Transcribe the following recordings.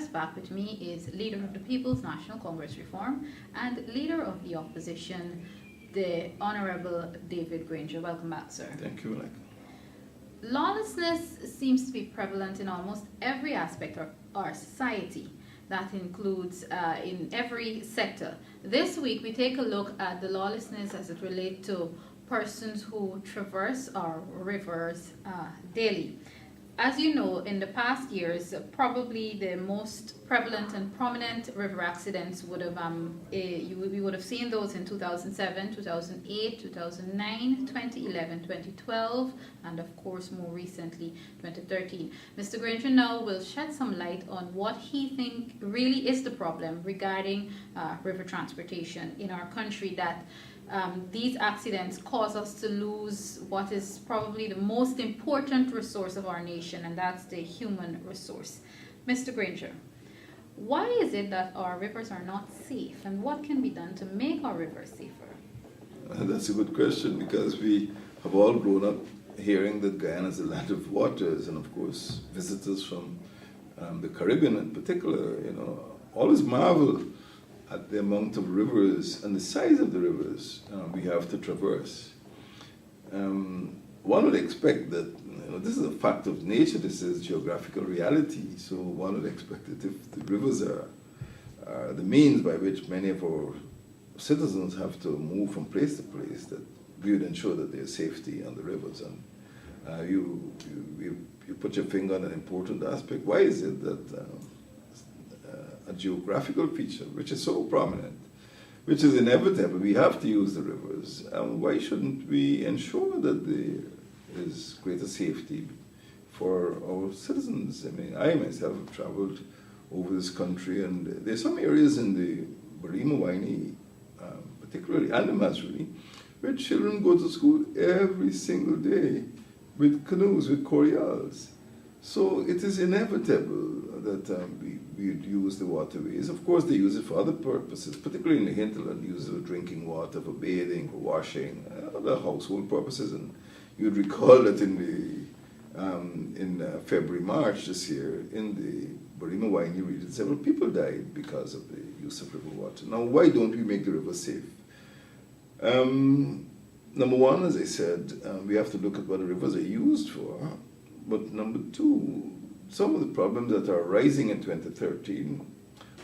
guest back with me is leader of the People's National Congress Reform and leader of the opposition, the Honorable David Granger. Welcome back, sir. Thank you, Malika. Lawlessness seems to be prevalent in almost every aspect of our society. That includes in every sector. This week, we take a look at the lawlessness as it relates to persons who traverse our rivers daily. As you know, in the past years, probably the most prevalent and prominent river accidents would have we would have seen those in 2007, 2008, 2009, 2011, 2012, and of course more recently 2013. Mr. Granger now will shed some light on what he thinks really is the problem regarding river transportation in our country, that these accidents cause us to lose what is probably the most important resource of our nation, and that's the human resource. Mr. Granger, why is it that our rivers are not safe, and what can be done to make our rivers safer? That's a good question, because we have all grown up hearing that Guyana is the land of waters, and of course visitors from the Caribbean in particular, always marvel at the amount of rivers and the size of the rivers we have to traverse. One would expect that this is a fact of nature, this is geographical reality, so one would expect that if the rivers are the means by which many of our citizens have to move from place to place, that we would ensure that there's safety on the rivers. And you put your finger on an important aspect. Why is it that a geographical feature, which is so prominent, which is inevitable, we have to use the rivers, why shouldn't we ensure that there is greater safety for our citizens? I mean, I myself have traveled over this country, and there's some areas in the Barima-Waini, particularly, and the Masri, where children go to school every single day with canoes, with corials. So it is inevitable that we use the waterways. Of course, they use it for other purposes, particularly in the hinterland, use it for drinking water, for bathing, for washing, other household purposes. And you'd recall that in February, March this year, in the Barima-Waini region, several people died because of the use of river water. Now, why don't we make the river safe? Number one, as I said, we have to look at what the rivers are used for. But number two, some of the problems that are rising in 2013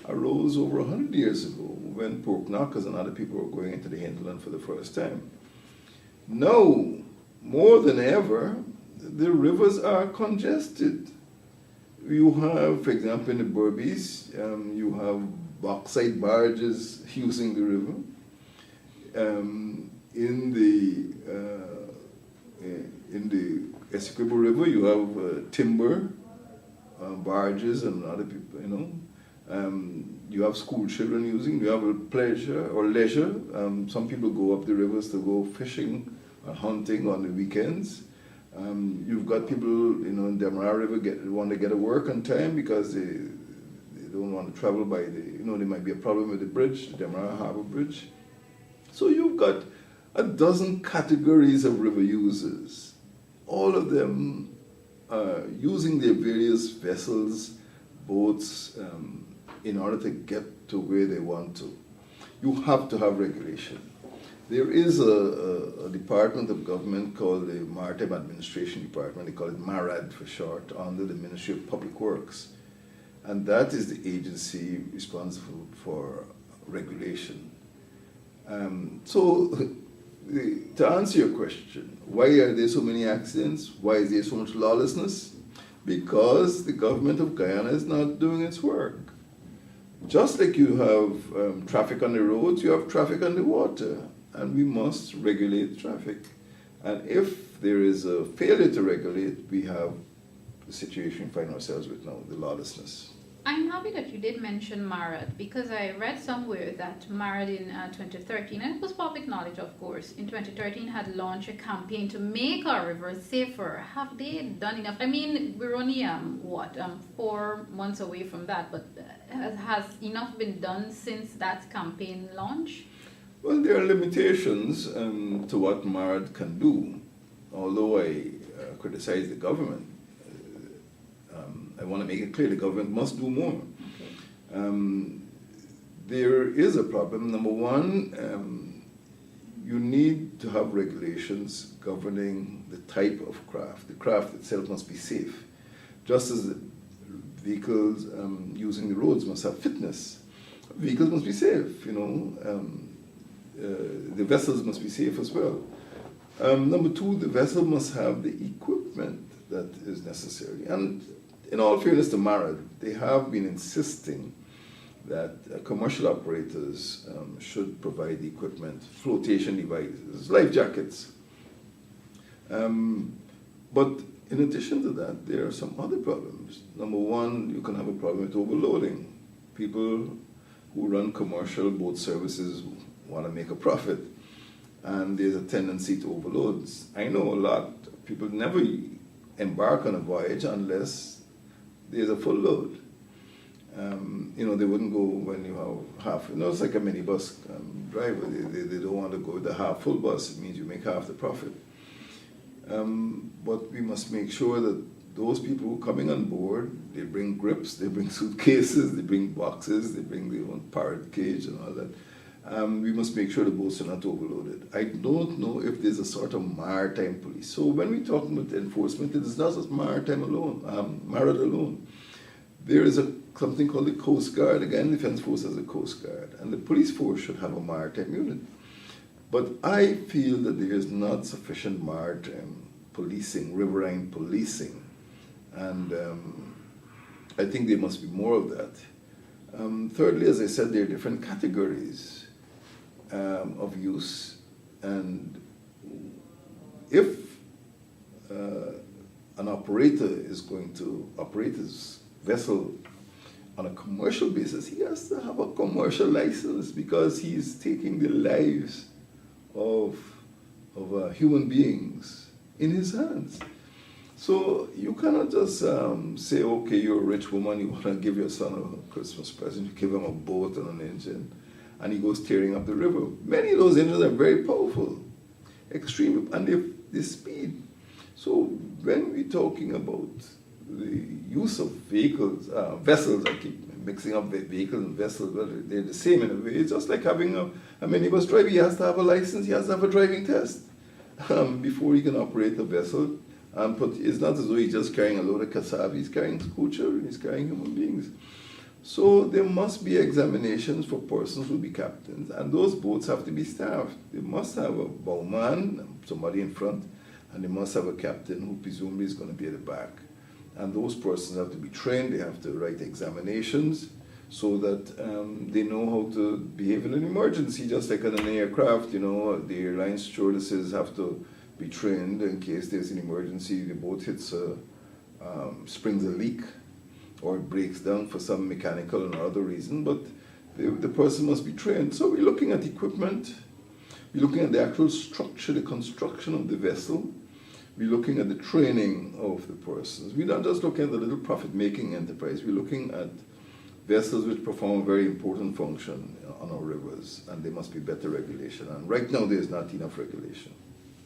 arose over 100 years ago when pork knockers and other people were going into the hinterland for the first time. Now, more than ever, the rivers are congested. You have, for example, in the Berbice, you have bauxite barges using the river. In the Essequibo River, you have timber barges and other people, you have school children using, you have a pleasure or leisure. Some people go up the rivers to go fishing or hunting on the weekends. You've got people, in Demerara River want to get to work on time because they don't want to travel by there might be a problem with the bridge, the Demerara Harbor Bridge. So you've got a dozen categories of river users, all of them using their various vessels, boats, in order to get to where they want to. You have to have regulation. There is a department of government called the Maritime Administration Department, they call it MARAD for short, under the Ministry of Public Works. And that is the agency responsible for regulation. To answer your question, why are there so many accidents? Why is there so much lawlessness? Because the government of Guyana is not doing its work. Just like you have traffic on the roads, you have traffic on the water, and we must regulate traffic. And if there is a failure to regulate, we have the situation we find ourselves with now, the lawlessness. I'm happy that you did mention MARAD, because I read somewhere that MARAD in 2013, and it was public knowledge of course, in 2013 had launched a campaign to make our rivers safer. Have they done enough? I mean, we're only 4 months away from that, but has enough been done since that campaign launch? Well, there are limitations to what MARAD can do, although I criticize the government. I want to make it clear the government must do more. Okay. There is a problem. Number one, you need to have regulations governing the type of craft. The craft itself must be safe. Just as the vehicles using the roads must have fitness, vehicles must be safe, the vessels must be safe as well. Number two, the vessel must have the equipment that is necessary. And in all fairness to MARAD, they have been insisting that commercial operators should provide the equipment, flotation devices, life jackets. But in addition to that, there are some other problems. Number one, you can have a problem with overloading. People who run commercial boat services want to make a profit, and there's a tendency to overload. I know a lot of people never embark on a voyage unless there's a full load. They wouldn't go when you have half. It's like a minibus driver. They don't want to go with a half full bus. It means you make half the profit. But we must make sure that those people who are coming on board, they bring grips, they bring suitcases, they bring boxes, they bring their own parrot cage and all that. We must make sure the boats are not overloaded. I don't know if there's a sort of maritime police. So when we talk about enforcement, it is not just maritime alone, MARAD alone. There is something called the Coast Guard. Again, the Defense Force has a Coast Guard, and the police force should have a maritime unit. But I feel that there is not sufficient maritime policing, riverine policing, and I think there must be more of that. Thirdly, as I said, there are different categories of use, and if an operator is going to operate his vessel on a commercial basis, he has to have a commercial license because he's taking the lives of human beings in his hands. So you cannot just say, okay, you're a rich woman, you want to give your son a Christmas present, you give him a boat and an engine, and he goes tearing up the river. Many of those engines are very powerful, extreme, and they speed. So when we're talking about the use of vehicles, vessels, I keep mixing up vehicles and vessels, well, they're the same in a way. It's just like having a minibus driver. He has to have a license, he has to have a driving test before he can operate a vessel. But it's not as though he's just carrying a load of cassava, he's carrying school children, he's carrying human beings. So there must be examinations for persons who will be captains, and those boats have to be staffed. They must have a bowman, somebody in front, and they must have a captain who presumably is going to be at the back. And those persons have to be trained, they have to write examinations so that they know how to behave in an emergency, just like on an aircraft, the airline stewardesses have to be trained in case there's an emergency, the boat hits springs a leak, or it breaks down for some mechanical and other reason, but the person must be trained. So we're looking at equipment, we're looking at the actual structure, the construction of the vessel, we're looking at the training of the persons. We're not just looking at the little profit-making enterprise, we're looking at vessels which perform a very important function on our rivers, and there must be better regulation. And right now there's not enough regulation.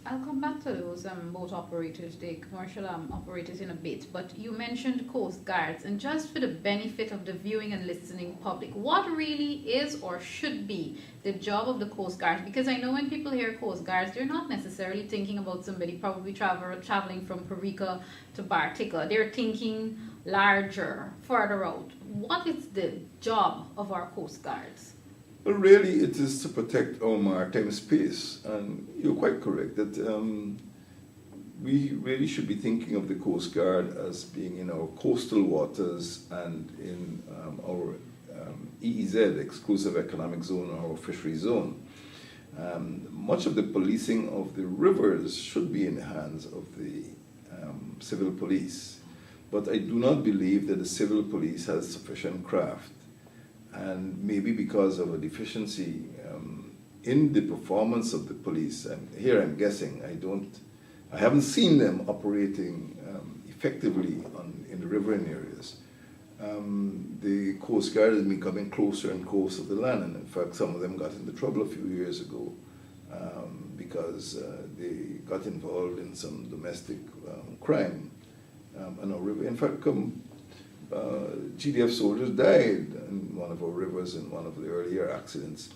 I'll come back to those boat operators, the commercial operators in a bit, but you mentioned Coast Guards, and just for the benefit of the viewing and listening public, what really is or should be the job of the Coast Guards? Because I know when people hear Coast Guards, they're not necessarily thinking about somebody probably traveling from Parika to Bartica. They're thinking larger, further out. What is the job of our Coast Guards? Well, really, it is to protect our maritime space, and you're quite correct that we really should be thinking of the Coast Guard as being in our coastal waters and in our EEZ, Exclusive Economic Zone, our fishery zone. Much of the policing of the rivers should be in the hands of the civil police, but I do not believe that the civil police has sufficient craft. And maybe because of a deficiency in the performance of the police, and here I'm guessing, I haven't seen them operating effectively in the riverine areas. The Coast Guard has been coming closer and closer to the land, and in fact some of them got into trouble a few years ago because they got involved in some domestic crime on our river. In fact, GDF soldiers died in one of our rivers in one of the earlier accidents.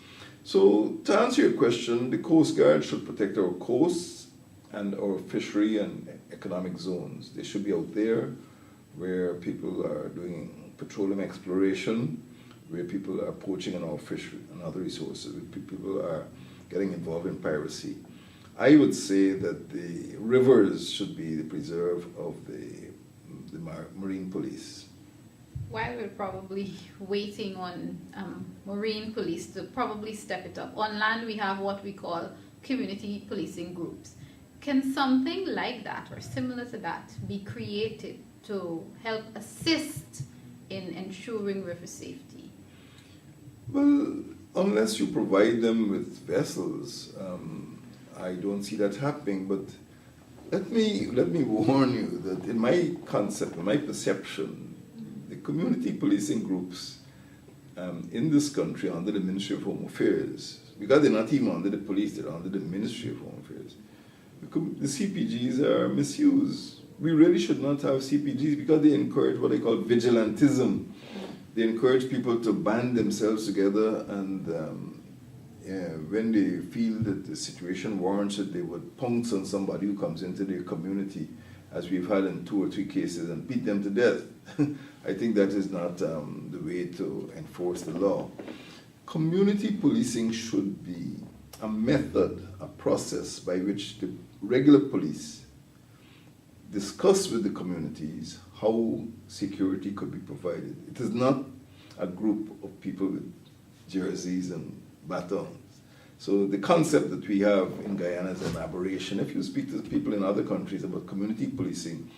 So to answer your question, the Coast Guard should protect our coasts and our fishery and economic zones. They should be out there where people are doing petroleum exploration, where people are poaching on our fishery and other resources, where people are getting involved in piracy. I would say that the rivers should be the preserve of the marine police. While we're probably waiting on marine police to probably step it up, on land we have what we call community policing groups. Can something like that or similar to that be created to help assist in ensuring river safety? Well, unless you provide them with vessels, I don't see that happening. But let me warn you that in my concept, in my perception, the community policing groups in this country under the Ministry of Home Affairs, because they're not even under the police, they're under the Ministry of Home Affairs, the CPGs are misused. We really should not have CPGs because they encourage what I call vigilantism. They encourage people to band themselves together, and when they feel that the situation warrants it, they would pounce on somebody who comes into their community, as we've had in 2 or 3 cases, and beat them to death. I think that is not the way to enforce the law. Community policing should be a method, a process by which the regular police discuss with the communities how security could be provided. It is not a group of people with jerseys and batons. So the concept that we have in Guyana is an aberration. If you speak to people in other countries about community policing,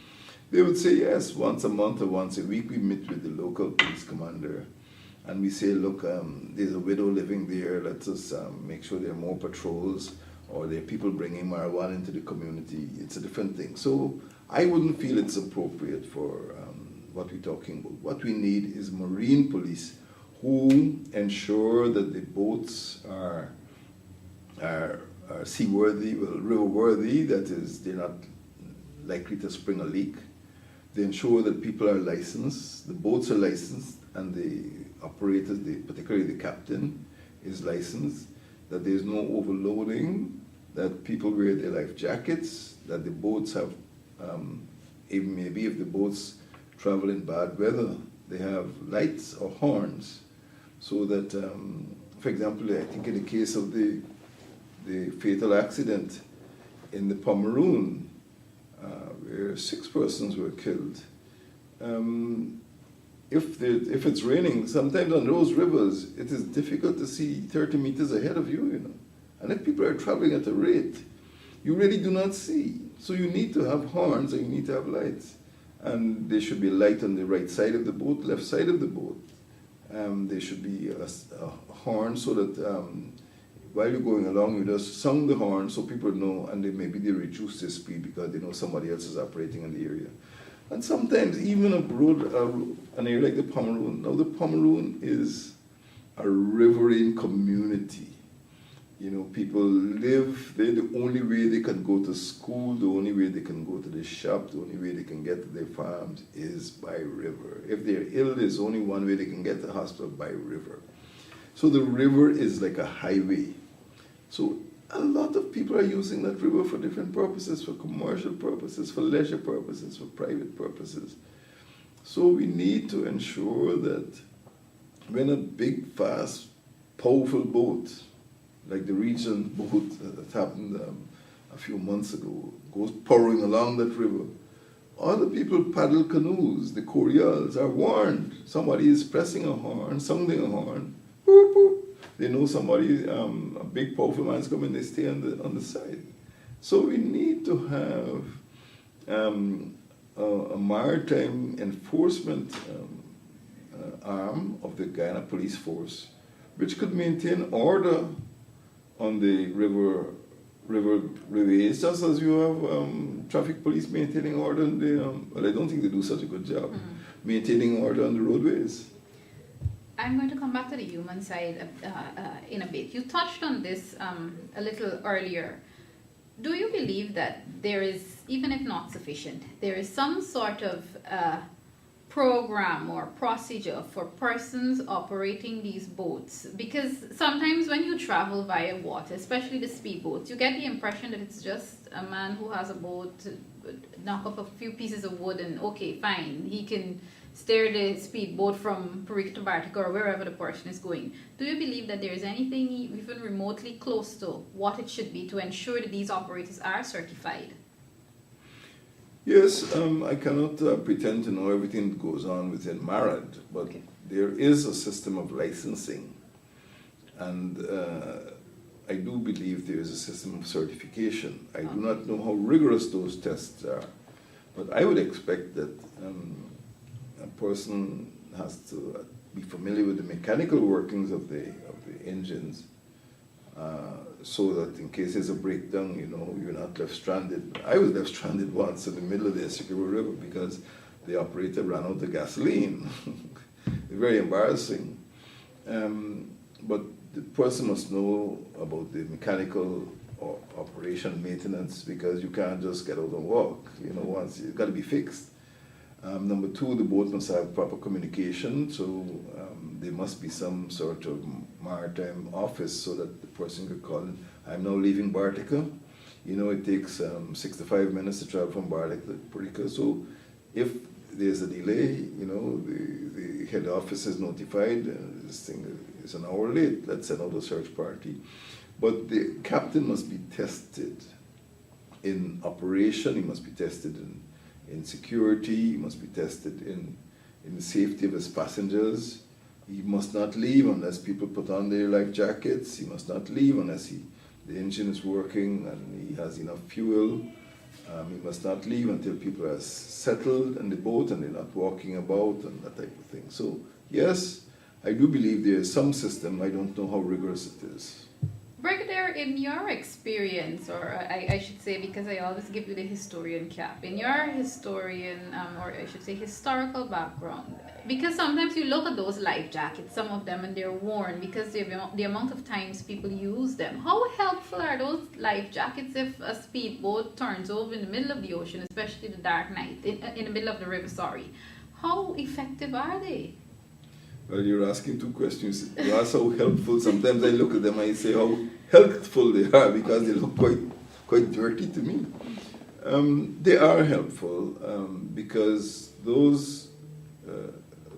they would say, yes, once a month or once a week we meet with the local police commander and we say, look, there's a widow living there, let's just make sure there are more patrols, or there are people bringing marijuana into the community. It's a different thing. So I wouldn't feel it's appropriate for what we're talking about. What we need is marine police who ensure that the boats are seaworthy, well, river-worthy, that is, they're not likely to spring a leak. They ensure that people are licensed, the boats are licensed, and the operators, particularly the captain, is licensed, that there's no overloading, that people wear their life jackets, that the boats have, even maybe if the boats travel in bad weather, they have lights or horns, so that, for example, I think in the case of the fatal accident in the Pomeroon, where 6 persons were killed. If it's raining, sometimes on those rivers, it is difficult to see 30 meters ahead of you, you know. And if people are traveling at a rate, you really do not see. So you need to have horns and you need to have lights. And there should be light on the right side of the boat, left side of the boat. There should be a horn so that while you're going along, you just sound the horn so people know, and maybe they reduce their speed because they know somebody else is operating in the area. And sometimes even an area like the Pomeroon. Now the Pomeroon is a riverine community. You know, people live there. The only way they can go to school, the only way they can go to the shop, the only way they can get to their farms is by river. If they're ill, there's only one way they can get to the hospital, by river. So the river is like a highway. So a lot of people are using that river for different purposes, for commercial purposes, for leisure purposes, for private purposes. So we need to ensure that when a big, fast, powerful boat, like the region boat that happened a few months ago, goes pouring along that river, other people paddle canoes, the Corials, are warned. Somebody is pressing a horn, sounding a horn, boop, boop. They know somebody, a big powerful man's coming, they stay on the side. So we need to have a maritime enforcement arm of the Guyana Police Force, which could maintain order on the riverways, just as you have traffic police maintaining order on the, well, I don't think they do such a good job, maintaining order on the roadways. I'm going to come back to the human side in a bit. You touched on this a little earlier. Do you believe that there is, even if not sufficient, there is some sort of program or procedure for persons operating these boats? Because sometimes when you travel via water, especially the speedboats, you get the impression that it's just a man who has a boat, knock up a few pieces of wood, and okay, fine, he can steer the speedboat from Perica to Bartica or wherever the person is going. Do you believe that there is anything even remotely close to what it should be to ensure that these operators are certified? Yes, I cannot pretend to know everything that goes on within MARAD, but Okay. there is a system of licensing, and I do believe there is a system of certification. I do not know how rigorous those tests are, but I would expect that a person has to be familiar with the mechanical workings of the engines, so that in case there's a breakdown, you're not left stranded. I was left stranded once in the middle of the Essequibo River because the operator ran out of gasoline. Very embarrassing. But the person must know about the mechanical operation maintenance, because you can't just get out and walk. Once it's got to be fixed. Number two, the boat must have proper communication, so there must be some sort of maritime office so that the person could call in. I'm now leaving Bartica. It takes 65 minutes to travel from Bartica to Perica. So if there's a delay, the head office is notified, this thing is an hour late, let's send out a search party. But the captain must be tested in operation, he must be tested in security, he must be tested in the safety of his passengers. He must not leave unless people put on their life jackets. He must not leave unless the engine is working and he has enough fuel. He must not leave until people are settled in the boat and they're not walking about and that type of thing. So yes, I do believe there is some system. I don't know how rigorous it is. Brigadier, in your experience, or I should say, because I always give you the historian cap, in your historian, or I should say historical background, because sometimes you look at those life jackets, some of them, and they're worn because the amount of times people use them. How helpful are those life jackets if a speedboat turns over in the middle of the ocean, especially the dark night, in the middle of the river, sorry? How effective are they? Well, you're asking two questions. You ask how helpful. Sometimes I look at them and I say how helpful they are because they look quite dirty to me. They are helpful because those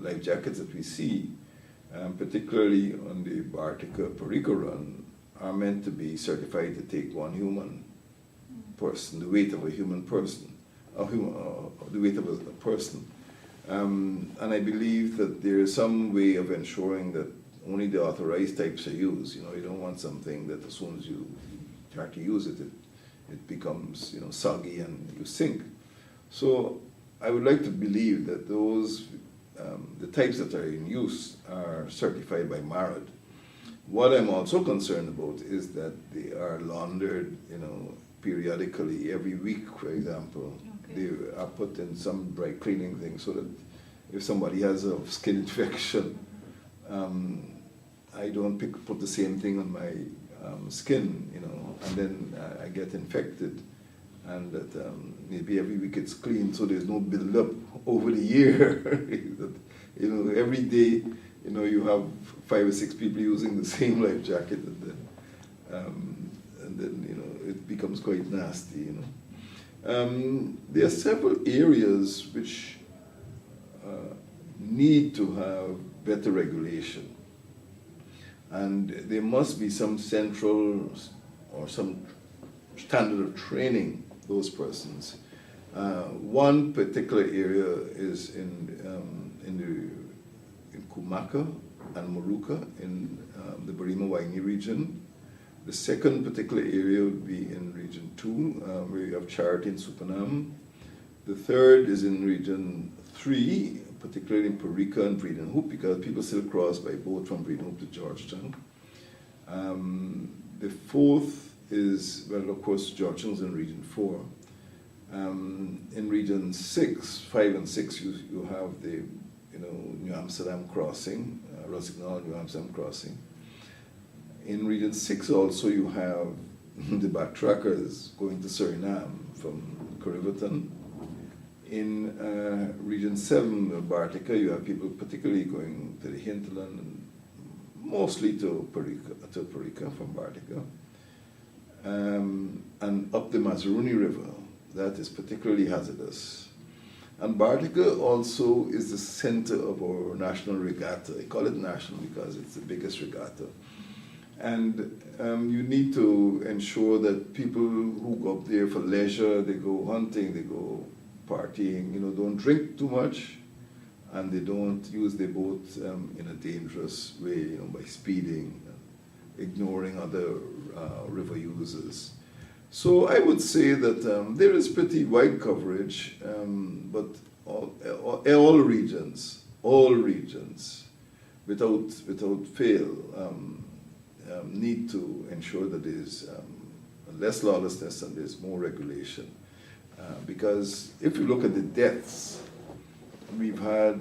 life jackets that we see, particularly on the Bartica-Perica run, are meant to be certified to take one human person, the weight of a human person, the weight of a person. And I believe that there is some way of ensuring that only the authorized types are used. You don't want something that as soon as you try to use it, it becomes soggy and you sink. So I would like to believe that those the types that are in use are certified by MARAD. What I'm also concerned about is that they are laundered, periodically, every week, for example. Okay. They are put in some dry cleaning thing so that if somebody has a skin infection, I don't put the same thing on my skin, and then I get infected. And that maybe every week it's clean, so there's no build-up over the year. That, every day, you have 5 or 6 people using the same life jacket, and then it becomes quite nasty. There are several areas which need to have better regulation, and there must be some central or some standard of training those persons. One particular area is in Kumaka and Moruca in the Barima Waini region. The second particular area would be in Region 2, where you have Charity and Supanam. The third is in Region 3, particularly in Perica and Breeden Hoop, because people still cross by boat from Breeden Hoop to Georgetown. The fourth is, well, of course, Georgetown's in Region 4. In Region 6, 5 and 6, you have the New Amsterdam crossing, Rossignol, New Amsterdam crossing. In Region 6 also you have the backtrackers going to Suriname from Corriverton. In Region 7, Bartica, you have people particularly going to the hinterland and mostly to Perica from Bartica. And up the Mazaruni River, that is particularly hazardous. And Bartica also is the center of our national regatta. I call it national because it's the biggest regatta. And you need to ensure that people who go up there for leisure, they go hunting, they go partying, don't drink too much, and they don't use their boat in a dangerous way, by speeding, ignoring other river users. So I would say that there is pretty wide coverage, but all regions, without fail, need to ensure that there's less lawlessness and there's more regulation. Because if you look at the deaths, we've had,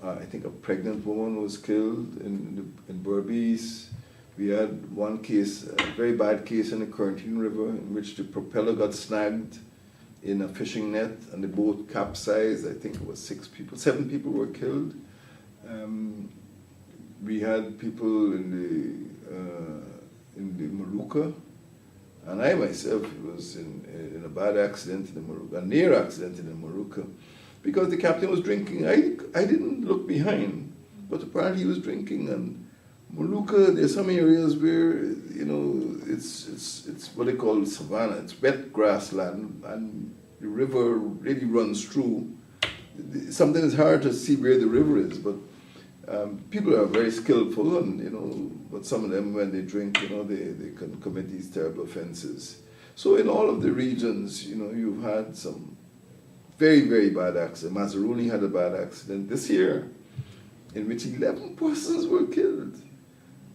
I think a pregnant woman was killed in Berbice. We had one case, a very bad case in the Corentyne River, in which the propeller got snagged in a fishing net and the boat capsized. I think it was 7 people were killed. We had people in the Maruka, and I myself was in a bad accident in the Maruka, a near accident in the Maruka, because the captain was drinking. I didn't look behind, but apparently he was drinking. And Maruka, there's some areas where it's what they call savanna. It's wet grassland, and the river really runs through. Sometimes it's hard to see where the river is, but people are very skillful, and but some of them, when they drink, they can commit these terrible offenses. So in all of the regions, you've had some very, very bad accidents. Mazaruni had a bad accident this year, in which 11 persons were killed.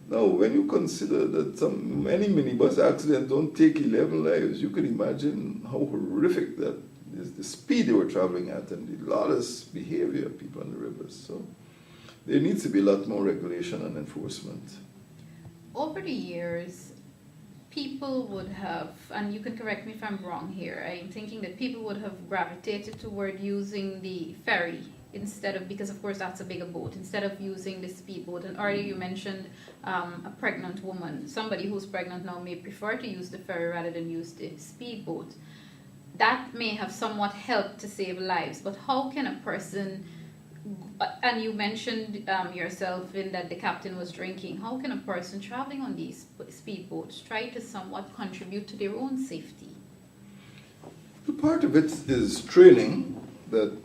Now, when you consider that many minibus accidents don't take 11 lives, you can imagine how horrific that is, the speed they were traveling at and the lawless behavior of people on the rivers. So there needs to be a lot more regulation and enforcement. Over the years, people would have, and you can correct me if I'm wrong here, I'm thinking that people would have gravitated toward using the ferry instead of, because of course that's a bigger boat, instead of using the speedboat. And earlier you mentioned a pregnant woman. Somebody who's pregnant now may prefer to use the ferry rather than use the speedboat. That may have somewhat helped to save lives, but how can a person, and you mentioned yourself in that the captain was drinking, how can a person traveling on these speedboats try to somewhat contribute to their own safety? The part of it is training, that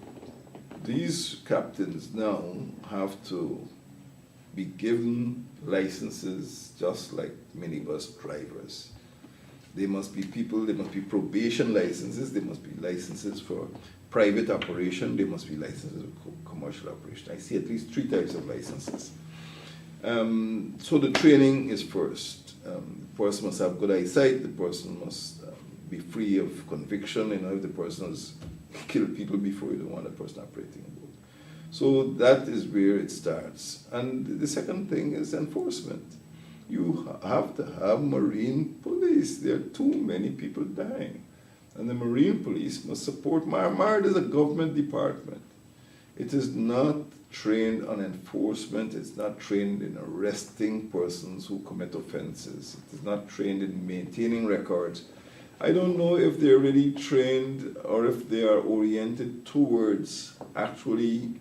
these captains now have to be given licenses just like minibus drivers. They must be probation licenses, they must be licenses for private operation, there must be licenses for commercial operation. I see at least 3 types of licenses. So the training is first. The person must have good eyesight, the person must be free of conviction. If the person has killed people before, you don't want a person operating a boat. So that is where it starts. And the second thing is enforcement. You have to have marine police. There are too many people dying. And the marine police must support. MARD is a government department. It is not trained on enforcement. It's not trained in arresting persons who commit offenses. It is not trained in maintaining records. I don't know if they're really trained or if they are oriented towards actually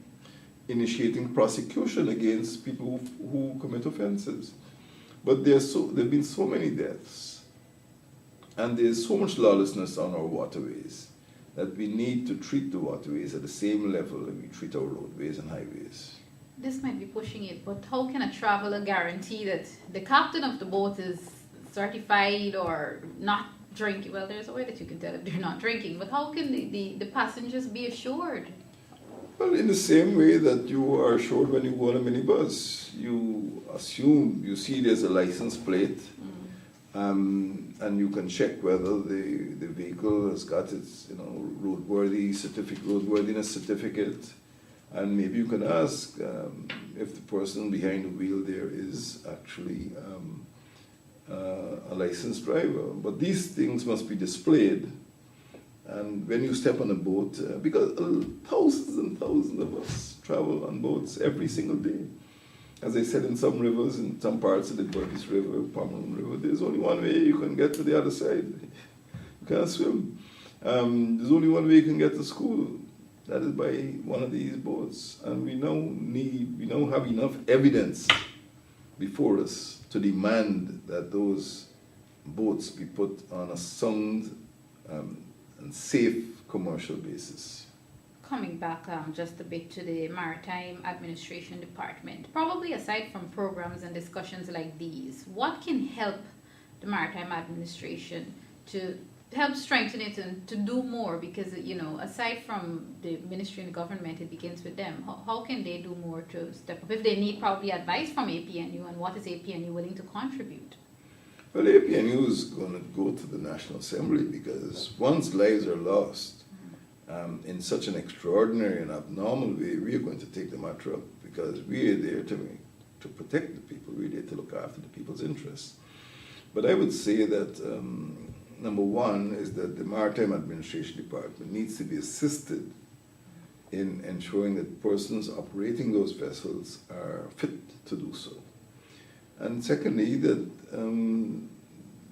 initiating prosecution against people who commit offenses. But there have been so many deaths, and there's so much lawlessness on our waterways that we need to treat the waterways at the same level that we treat our roadways and highways. This might be pushing it, but how can a traveler guarantee that the captain of the boat is certified or not drinking? Well, there's a way that you can tell if they're not drinking, but how can the passengers be assured? Well, in the same way that you are assured when you go on a minibus, you assume, you see there's a license plate, and you can check whether the vehicle has got its roadworthiness certificate, and maybe you can ask if the person behind the wheel there is actually a licensed driver. But these things must be displayed, And when you step on a boat, because thousands and thousands of us travel on boats every single day. As I said, in some rivers, in some parts of the Burbis River, Pomeroon River, there's only one way you can get to the other side. You can't swim. There's only one way you can get to school. That is by one of these boats. And we now have enough evidence before us to demand that those boats be put on a sound and safe commercial basis. Coming back just a bit to the Maritime Administration Department, probably aside from programs and discussions like these, what can help the Maritime Administration to help strengthen it and to do more? Because, aside from the ministry and the government, it begins with them. How can they do more to step up? If they need probably advice from APNU, and what is APNU willing to contribute? Well, APNU is going to go to the National Assembly, because once lives are lost, in such an extraordinary and abnormal way, we are going to take the matter up, because we are there to protect the people, we're there to look after the people's interests. But I would say that number one is that the Maritime Administration Department needs to be assisted in ensuring that persons operating those vessels are fit to do so. And secondly, that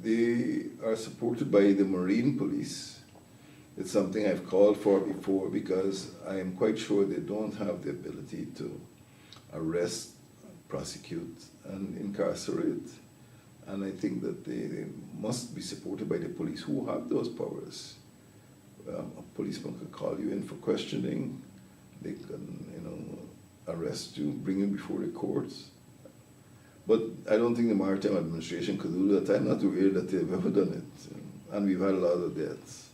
they are supported by the Marine Police. It's something I've called for before, because I am quite sure they don't have the ability to arrest, prosecute, and incarcerate. And I think that they must be supported by the police, who have those powers. A policeman could call you in for questioning. They can, arrest you, bring you before the courts. But I don't think the Maritime Administration could do that. I'm not aware that they've ever done it. And we've had a lot of deaths.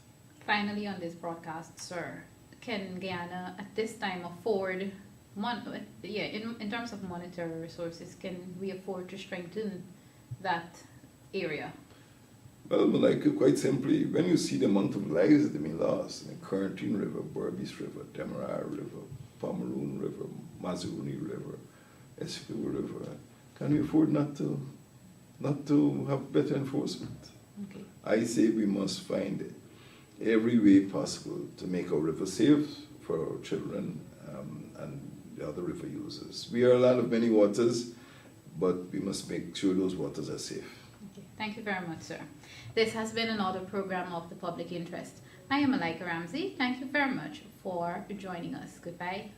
Finally, on this broadcast, sir, can Guyana at this time afford, in terms of monetary resources, can we afford to strengthen that area? Well, quite simply, when you see the amount of lives that have been lost in the Corentyne River, Burbis River, Demerara River, Pomeroon River, Mazuni River, Essequibo River, can we afford not to have better enforcement? Okay. I say we must find every way possible to make our river safe for our children and the other river users. We are a land of many waters, but we must make sure those waters are safe. Okay. Thank you very much, sir. This has been another program of the Public Interest. I am Malaika Ramsey. Thank you very much for joining us. Goodbye.